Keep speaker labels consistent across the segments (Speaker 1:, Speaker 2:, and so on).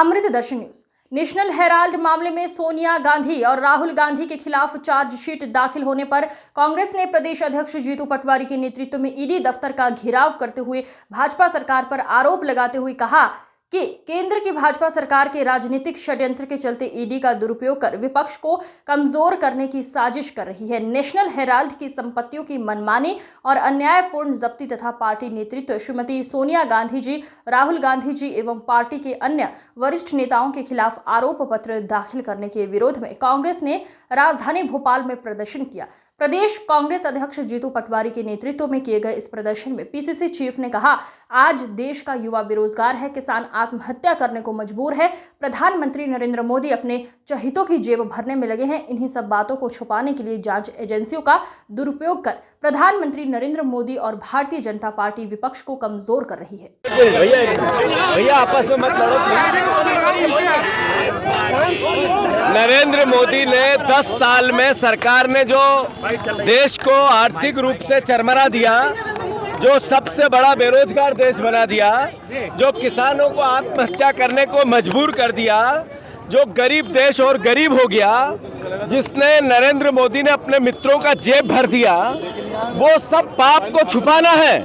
Speaker 1: अमृत दर्शन news. National Herald मामले में सोनिया गांधी और राहुल गांधी के खिलाफ चार्जशीट दाखिल होने पर कांग्रेस ने प्रदेश अध्यक्ष जीतू पटवारी के नेतृत्व में ईडी दफ्तर का घेराव करते हुए भाजपा सरकार पर आरोप लगाते हुए कहा कि केंद्र की भाजपा सरकार के राजनीतिक षड्यंत्र के चलते ईडी का दुरुपयोग कर विपक्ष को कमजोर करने की साजिश कर रही है। नेशनल हेराल्ड की संपत्तियों की मनमानी और अन्यायपूर्ण जब्ती तथा पार्टी नेतृत्व श्रीमती सोनिया गांधी जी, राहुल गांधी जी एवं पार्टी के अन्य वरिष्ठ नेताओं के खिलाफ आरोप पत्र दाखिल करने के विरोध में कांग्रेस ने राजधानी भोपाल में प्रदर्शन किया। प्रदेश कांग्रेस अध्यक्ष जीतू पटवारी के नेतृत्व में किए गए इस प्रदर्शन में पीसीसी चीफ ने कहा, आज देश का युवा बेरोजगार है, किसान आत्महत्या करने को मजबूर है, प्रधानमंत्री नरेंद्र मोदी अपने चहितों की जेब भरने में लगे हैं। इन्हीं सब बातों को छुपाने के लिए जांच एजेंसियों का दुरुपयोग कर प्रधानमंत्री नरेंद्र मोदी और भारतीय जनता पार्टी विपक्ष को कमजोर कर रही है।
Speaker 2: भैया आपस में मत लड़ो। नरेंद्र मोदी ने 10 साल में सरकार ने जो देश को आर्थिक रूप से चरमरा दिया, जो सबसे बड़ा बेरोजगार देश बना दिया, जो किसानों को आत्महत्या करने को मजबूर कर दिया, जो गरीब देश और गरीब हो गया, जिसने नरेंद्र मोदी ने अपने मित्रों का जेब भर दिया, वो सब पाप को छुपाना है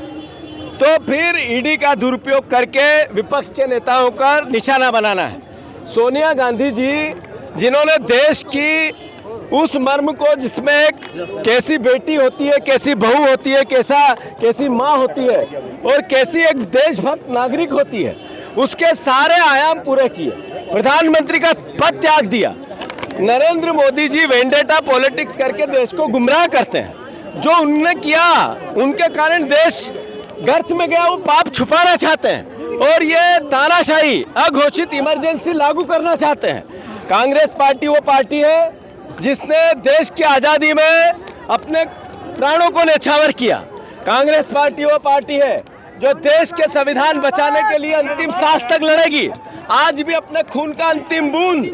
Speaker 2: तो फिर ईडी का दुरुपयोग करके विपक्ष के नेताओं का निशाना बनाना है। सोनिया गांधी जी, जिन्होंने देश की उस मर्म को, जिसमें एक कैसी बेटी होती है, कैसी बहू होती है, कैसी माँ होती है और कैसी एक देशभक्त नागरिक होती है, उसके सारे आयाम पूरे किए, प्रधानमंत्री का पद त्याग दिया। नरेंद्र मोदी जी वेंडेटा पॉलिटिक्स करके देश को गुमराह करते हैं। जो उन्होंने किया, उनके कारण देश गर्त में गया, वो पाप छुपाना चाहते हैं और ये तानाशाही अघोषित इमरजेंसी लागू करना चाहते हैं। कांग्रेस पार्टी वो पार्टी है जिसने देश की आज़ादी में अपने प्राणों को न्यौछावर किया। कांग्रेस पार्टी वो पार्टी है जो देश के संविधान बचाने के लिए अंतिम सांस तक लड़ेगी। आज भी अपने खून का अंतिम बूंद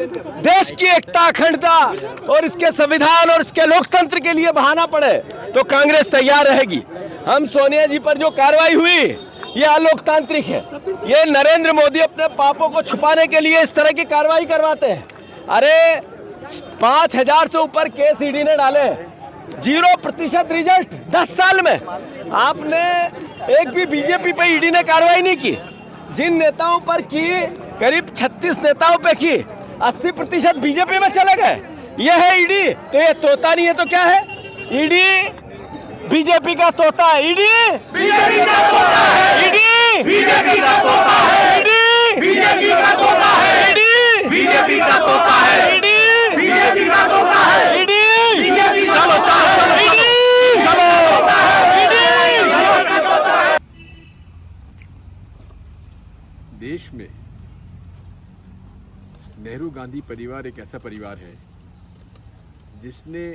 Speaker 2: देश की एकता, अखंडता और इसके संविधान और इसके लोकतंत्र के लिए बहाना पड़े तो कांग्रेस तैयार रहेगी। हम सोनिया जी पर जो कार्रवाई हुई, ये अलोकतांत्रिक है। ये नरेंद्र मोदी अपने पापों को छुपाने के लिए इस तरह की कार्रवाई करवाते हैं। अरे 5000 से ऊपर केस ईडी ने डाले, 0% रिजल्ट 10 साल में। आपने एक भी बीजेपी पे ईडी ने कार्रवाई नहीं की। जिन नेताओं पर की, करीब 36 नेताओं पे की, 80% बीजेपी में चले गए। ये है ईडी। तो ये तोता नहीं है तो क्या है? ईडी बीजेपी का तोता है। ईडी बीजेपी का तोता है। ईडी बीजेपी का तोता है। ईडी बीजेपी का तोता है। ईडी बीजेपी का तोता है। ईडी बीजेपी का तोता है। ईडी बीजेपी का तोता है। ईडी चलो
Speaker 3: देश में नेहरू गांधी परिवार एक ऐसा परिवार है जिसने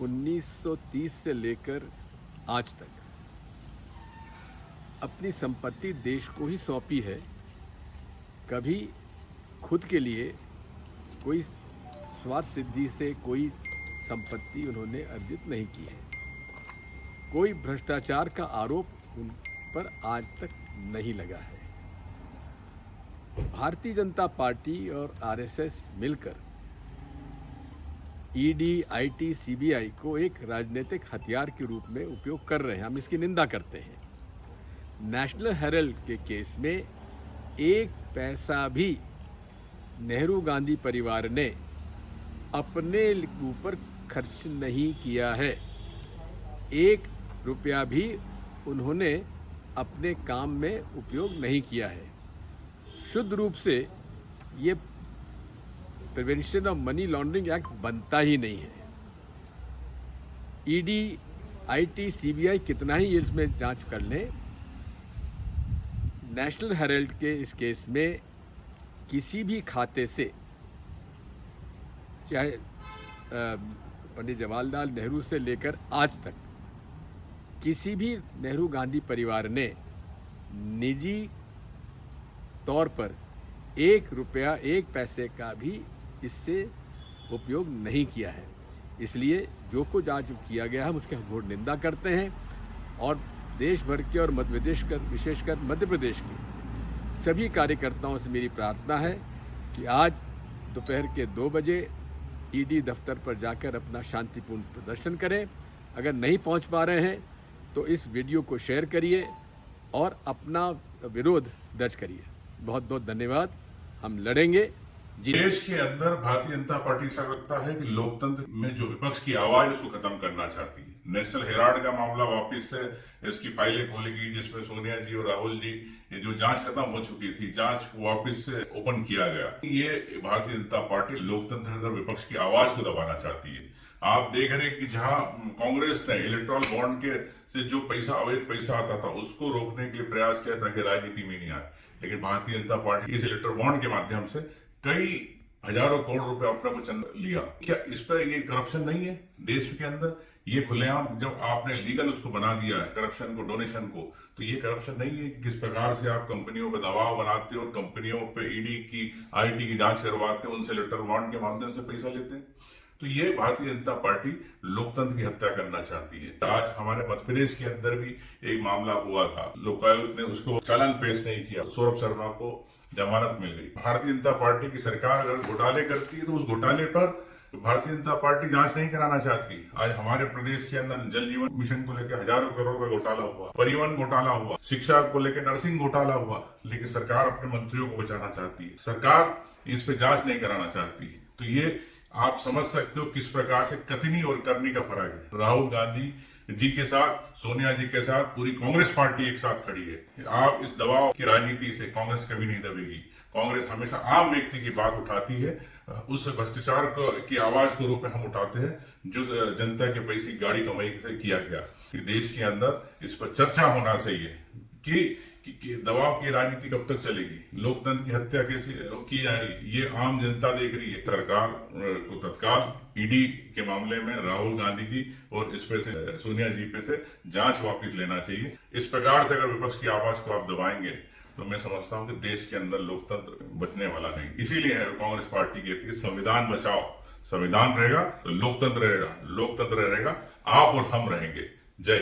Speaker 3: 1930 से लेकर आज तक अपनी संपत्ति देश को ही सौंपी है। कभी खुद के लिए कोई स्वार्थ सिद्धि से कोई संपत्ति उन्होंने अर्जित नहीं की है। कोई भ्रष्टाचार का आरोप उन पर आज तक नहीं लगा है। भारतीय जनता पार्टी और आरएसएस मिलकर ईडी, आईटी, सीबीआई को एक राजनीतिक हथियार के रूप में उपयोग कर रहे हैं। हम इसकी निंदा करते हैं। नेशनल हेराल्ड के केस में एक पैसा भी नेहरू गांधी परिवार ने अपने ऊपर खर्च नहीं किया है। 1 रुपया भी उन्होंने अपने काम में उपयोग नहीं किया है। शुद्ध रूप से ये prevention of money laundering act बनता ही नहीं है। ईडी, आईटी, सीबीआई कितना ही इसमें जांच कर लें, नेशनल हेराल्ड के इस केस में किसी भी खाते से, चाहे पंडित जवाहरलाल नेहरू से लेकर आज तक, किसी भी नेहरू गांधी परिवार ने निजी तौर पर 1 रुपया, 1 पैसे का भी इससे उपयोग नहीं किया है। इसलिए जो कुछ आज किया गया है, हम उसके घोर निंदा करते हैं और देश भर के और मध्य प्रदेश का, विशेषकर मध्य प्रदेश की सभी कार्यकर्ताओं से मेरी प्रार्थना है कि आज दोपहर के 2 बजे ईडी दफ्तर पर जाकर अपना शांतिपूर्ण प्रदर्शन करें। अगर नहीं पहुंच पा रहे हैं तो इस वीडियो को शेयर करिए और अपना विरोध दर्ज करिए। बहुत बहुत धन्यवाद। हम लड़ेंगे।
Speaker 4: देश के अंदर भारतीय जनता पार्टी ऐसा लगता है कि लोकतंत्र में जो विपक्ष की आवाज है उसको खत्म करना चाहती है। नेशनल हेराल्ड का मामला वापस से इसकी फाइलें खोलेगी, जिसमें सोनिया जी और राहुल जी जो जांच खत्म हो चुकी थी, जांच को वापस से ओपन किया गया। ये भारतीय जनता पार्टी लोकतंत्र के अंदर विपक्ष की आवाज को दबाना चाहती है। आप देख रहे हैं कि जहां कांग्रेस ने इलेक्टोरल बॉन्ड के से जो पैसा अवैध पैसा आता था उसको रोकने के लिए प्रयास किया ताकि राजनीति में नहीं आए, लेकिन भारतीय जनता पार्टी इस इलेक्टोरल बॉन्ड के माध्यम से कई हजारों करोड़ रुपए अपने को चंद लिया। क्या इस पर ये करप्शन नहीं है देश के अंदर? ये खुलेआम जब आपने लीगल उसको बना दिया है करप्शन को, डोनेशन को, तो ये करप्शन नहीं है कि किस प्रकार से आप कंपनियों पे दबाव बनाते हो और कंपनियों पे ईडी की आईटी की जांच करवाते हो, उनसे इलेक्टोरल बॉन्ड के माध्यम से पैसा लेते हैं। तो ये भारतीय जनता पार्टी लोकतंत्र की हत्या करना चाहती है। आज हमारे मध्य प्रदेश के अंदर भी एक मामला हुआ था, लोकायुक्त ने उसको चालान पेश नहीं किया, सौरभ शर्मा को जमानत मिल गई। भारतीय जनता पार्टी की सरकार अगर घोटाले करती है तो उस घोटाले पर भारतीय जनता पार्टी जांच नहीं कराना चाहती। आज हमारे प्रदेश के अंदर जल जीवन मिशन को लेकर हजारों करोड़ का घोटाला हुआ, परिवहन घोटाला हुआ, शिक्षा को लेकर नर्सिंग घोटाला हुआ, लेकिन सरकार अपने मंत्रियों को बचाना चाहती है। सरकार इस पे जांच नहीं कराना चाहती। तो ये आप समझ सकते हो किस प्रकार से कथनी और करनी का फर्क है। राहुल गांधी जी के साथ, सोनिया जी के साथ पूरी कांग्रेस पार्टी एक साथ खड़ी है। आप इस दबाव की राजनीति से कांग्रेस कभी नहीं दबेगी। कांग्रेस हमेशा आम व्यक्ति की बात उठाती है, उस भ्रष्टाचार की आवाज को रूप में हम उठाते हैं जो जनता के पैसे गाड़ी कमाई से किया गया। देश के अंदर इस पर चर्चा होना चाहिए कि दबाव की राजनीति कब तक चलेगी, लोकतंत्र की हत्या कैसे की जा रही है, ये आम जनता देख रही है। सरकार को तत्काल ईडी के मामले में राहुल गांधी जी और इस पे से सोनिया जी पे से जांच वापस लेना चाहिए। इस प्रकार से अगर विपक्ष की आवाज को आप दबाएंगे तो मैं समझता हूं कि देश के अंदर लोकतंत्र बचने वाला नहीं। इसीलिए कांग्रेस पार्टी कहती है संविधान बचाओ, संविधान रहेगा तो लोकतंत्र रहेगा, लोकतंत्र रहेगा आप और हम रहेंगे। जय हिंद।